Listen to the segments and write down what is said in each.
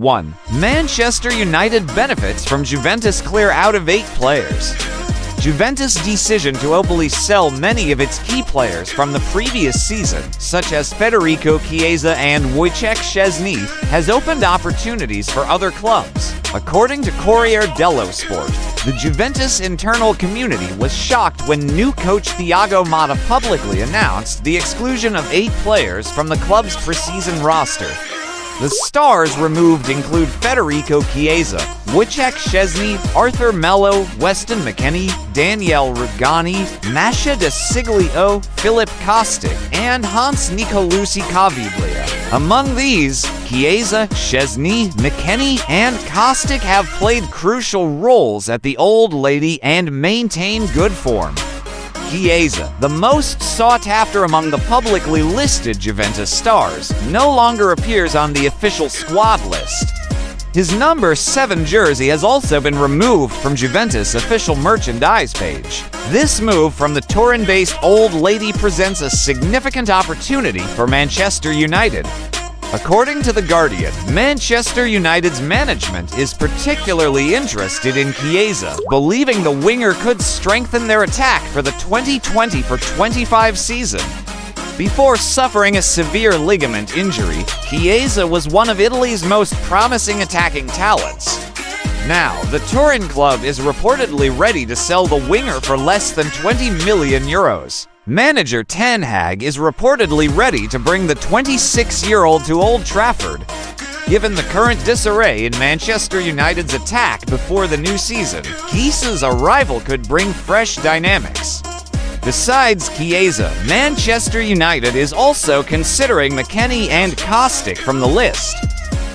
1. Manchester United benefits from Juventus clear out of 8 players. Juventus' decision to openly sell many of its key players from the previous season, such as Federico, Chiesa and Wojciech Szczesny, has opened opportunities for other clubs. According to Corriere dello Sport, the Juventus internal community was shocked when new coach Thiago Motta publicly announced the exclusion of 8 players from the club's preseason roster. The stars removed include Federico Chiesa, Wojciech Szczesny, Arthur Melo, Weston McKennie, Daniele Rugani, Masha De Siglio, Filip Kostic, and Hans Nicolucci Caviglia. Among these, Chiesa, Szczesny, McKennie, and Kostic have played crucial roles at the Old Lady and maintain good form. Chiesa, the most sought after among the publicly listed Juventus stars, no longer appears on the official squad list. His number 7 jersey has also been removed from Juventus' official merchandise page. This move from the Turin-based Old Lady presents a significant opportunity for Manchester United. According to The Guardian, Manchester United's management is particularly interested in Chiesa, believing the winger could strengthen their attack for the 2020-25 season. Before suffering a severe ligament injury, Chiesa was one of Italy's most promising attacking talents. Now, the Turin club is reportedly ready to sell the winger for less than €20 million. Manager Ten Hag is reportedly ready to bring the 26-year-old to Old Trafford. Given the current disarray in Manchester United's attack before the new season, Chiesa's arrival could bring fresh dynamics. Besides Chiesa, Manchester United is also considering McKennie and Kostic from the list.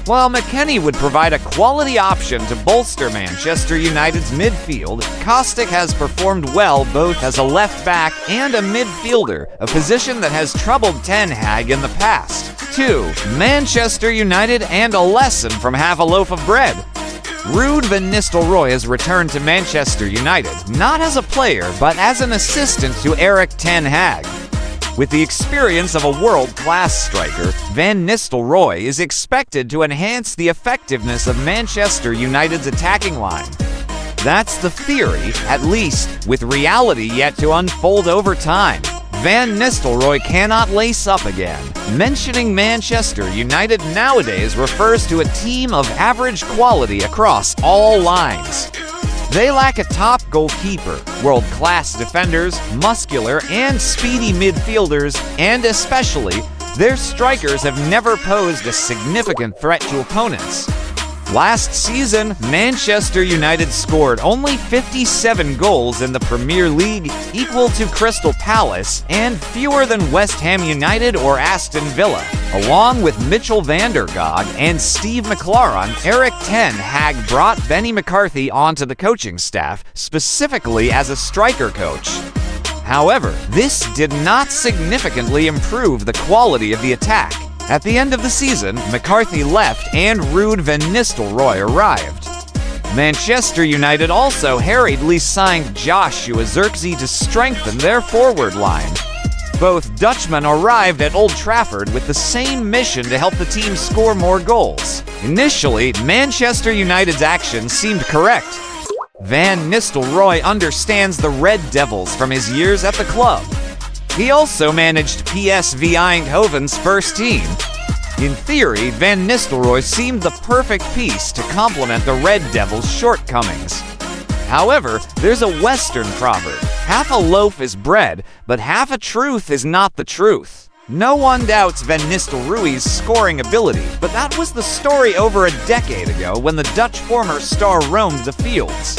While McKennie would provide a quality option to bolster Manchester United's midfield, Kostic has performed well both as a left-back and a midfielder, a position that has troubled Ten Hag in the past. 2. Manchester United and a lesson from half a loaf of bread. Ruud van Nistelrooy has returned to Manchester United, not as a player, but as an assistant to Erik Ten Hag. With the experience of a world-class striker, Van Nistelrooy is expected to enhance the effectiveness of Manchester United's attacking line. That's the theory, at least, with reality yet to unfold over time. Van Nistelrooy cannot lace up again. Mentioning Manchester United nowadays refers to a team of average quality across all lines. They lack a top goalkeeper, world-class defenders, muscular and speedy midfielders, and especially, their strikers have never posed a significant threat to opponents. Last season, Manchester United scored only 57 goals in the Premier League, equal to Crystal Palace, and fewer than West Ham United or Aston Villa. Along with Mitchell van der Gaag and Steve McLaren, Erik Ten Hag brought Benny McCarthy onto the coaching staff, specifically as a striker coach. However, this did not significantly improve the quality of the attack. At the end of the season, McCarthy left and Ruud van Nistelrooy arrived. Manchester United also hurriedly signed Joshua Zirkzee to strengthen their forward line. Both Dutchmen arrived at Old Trafford with the same mission to help the team score more goals. Initially, Manchester United's actions seemed correct. Van Nistelrooy understands the Red Devils from his years at the club. He also managed PSV Eindhoven's first team. In theory, Van Nistelrooy seemed the perfect piece to complement the Red Devils' shortcomings. However, there's a Western proverb: half a loaf is bread, but half a truth is not the truth. No one doubts Van Nistelrooy's scoring ability, but that was the story over a decade ago when the Dutch former star roamed the fields.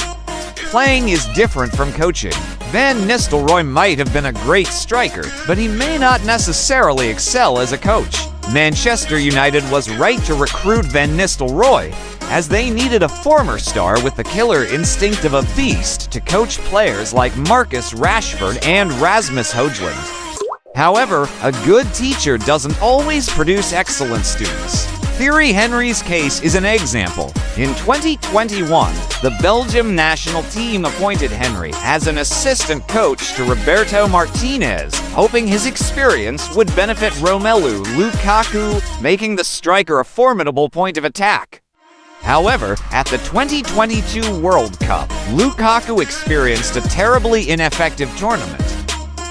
Playing is different from coaching. Van Nistelrooy might have been a great striker, but he may not necessarily excel as a coach. Manchester United was right to recruit Van Nistelrooy, as they needed a former star with the killer instinct of a beast to coach players like Marcus Rashford and Rasmus Højlund. However, a good teacher doesn't always produce excellent students. Thierry Henry's case is an example. In 2021, the Belgium national team appointed Henry as an assistant coach to Roberto Martinez, hoping his experience would benefit Romelu Lukaku, making the striker a formidable point of attack. However, at the 2022 World Cup, Lukaku experienced a terribly ineffective tournament.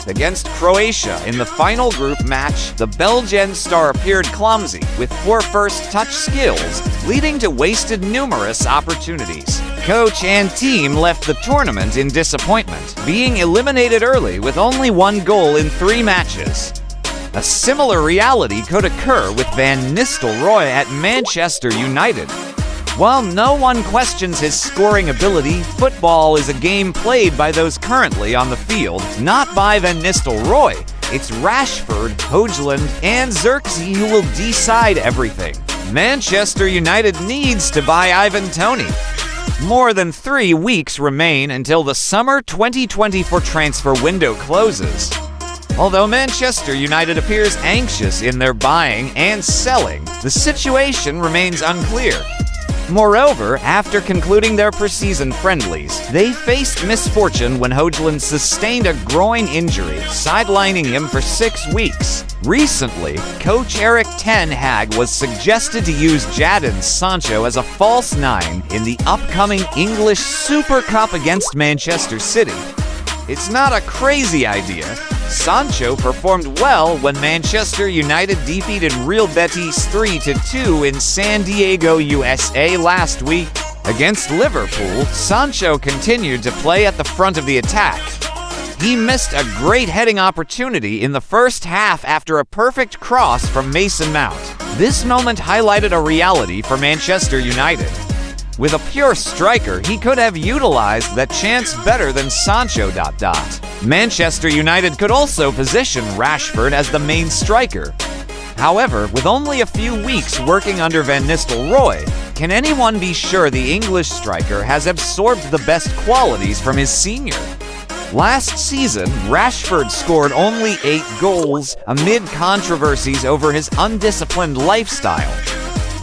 Against Croatia in the final group match, the Belgian star appeared clumsy with poor first-touch skills, leading to wasted numerous opportunities. Coach and team left the tournament in disappointment, being eliminated early with only 1 goal in 3 matches. A similar reality could occur with Van Nistelrooy at Manchester United. While no one questions his scoring ability, football is a game played by those currently on the field, not by Van Nistelrooy. It's Rashford, Højlund, and Xerxes who will decide everything. Manchester United needs to buy Ivan Toney. More than 3 weeks remain until the summer 2024 transfer window closes. Although Manchester United appears anxious in their buying and selling, the situation remains unclear. Moreover, after concluding their preseason friendlies, they faced misfortune when Højlund sustained a groin injury, sidelining him for 6 weeks. Recently, coach Erik Ten Hag was suggested to use Jadon Sancho as a false 9 in the upcoming English Super Cup against Manchester City. It's not a crazy idea. Sancho performed well when Manchester United defeated Real Betis 3-2 in San Diego, USA last week. Against Liverpool, Sancho continued to play at the front of the attack. He missed a great heading opportunity in the first half after a perfect cross from Mason Mount. This moment highlighted a reality for Manchester United. With a pure striker, he could have utilized that chance better than Sancho. Manchester United could also position Rashford as the main striker. However, with only a few weeks working under Van Nistelrooy, can anyone be sure the English striker has absorbed the best qualities from his senior? Last season, Rashford scored only 8 goals amid controversies over his undisciplined lifestyle.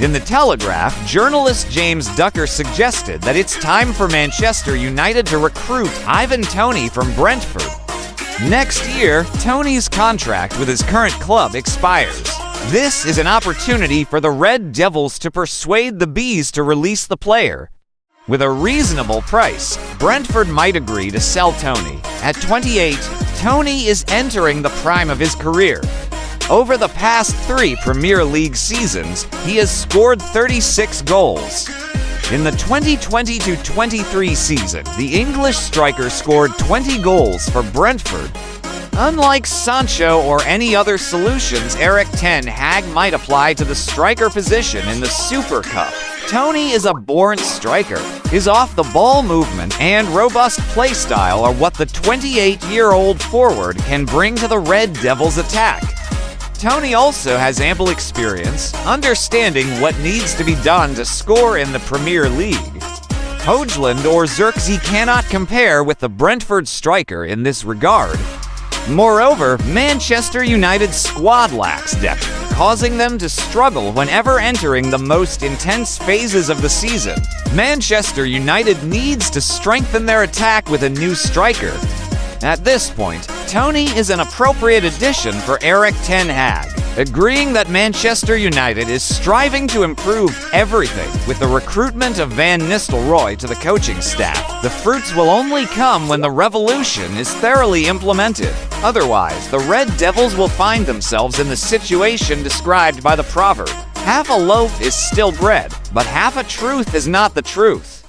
In The Telegraph, journalist James Ducker suggested that it's time for Manchester United to recruit Ivan Toney from Brentford. Next year, Toney's contract with his current club expires. This is an opportunity for the Red Devils to persuade the Bees to release the player. With a reasonable price, Brentford might agree to sell Toney. At 28, Toney is entering the prime of his career. Over the past 3 Premier League seasons, he has scored 36 goals. In the 2020-23 season, the English striker scored 20 goals for Brentford. Unlike Sancho or any other solutions Erik Ten Hag might apply to the striker position in the Super Cup, Toney is a born striker. His off-the-ball movement and robust play style are what the 28-year-old forward can bring to the Red Devils' attack. Toney also has ample experience, understanding what needs to be done to score in the Premier League. Højlund or Xerxes cannot compare with the Brentford striker in this regard. Moreover, Manchester United's squad lacks depth, causing them to struggle whenever entering the most intense phases of the season. Manchester United needs to strengthen their attack with a new striker. At this point, Toney is an appropriate addition for Erik Ten Hag, agreeing that Manchester United is striving to improve everything with the recruitment of Van Nistelrooy to the coaching staff. The fruits will only come when the revolution is thoroughly implemented. Otherwise, the Red Devils will find themselves in the situation described by the proverb, "Half a loaf is still bread, but half a truth is not the truth."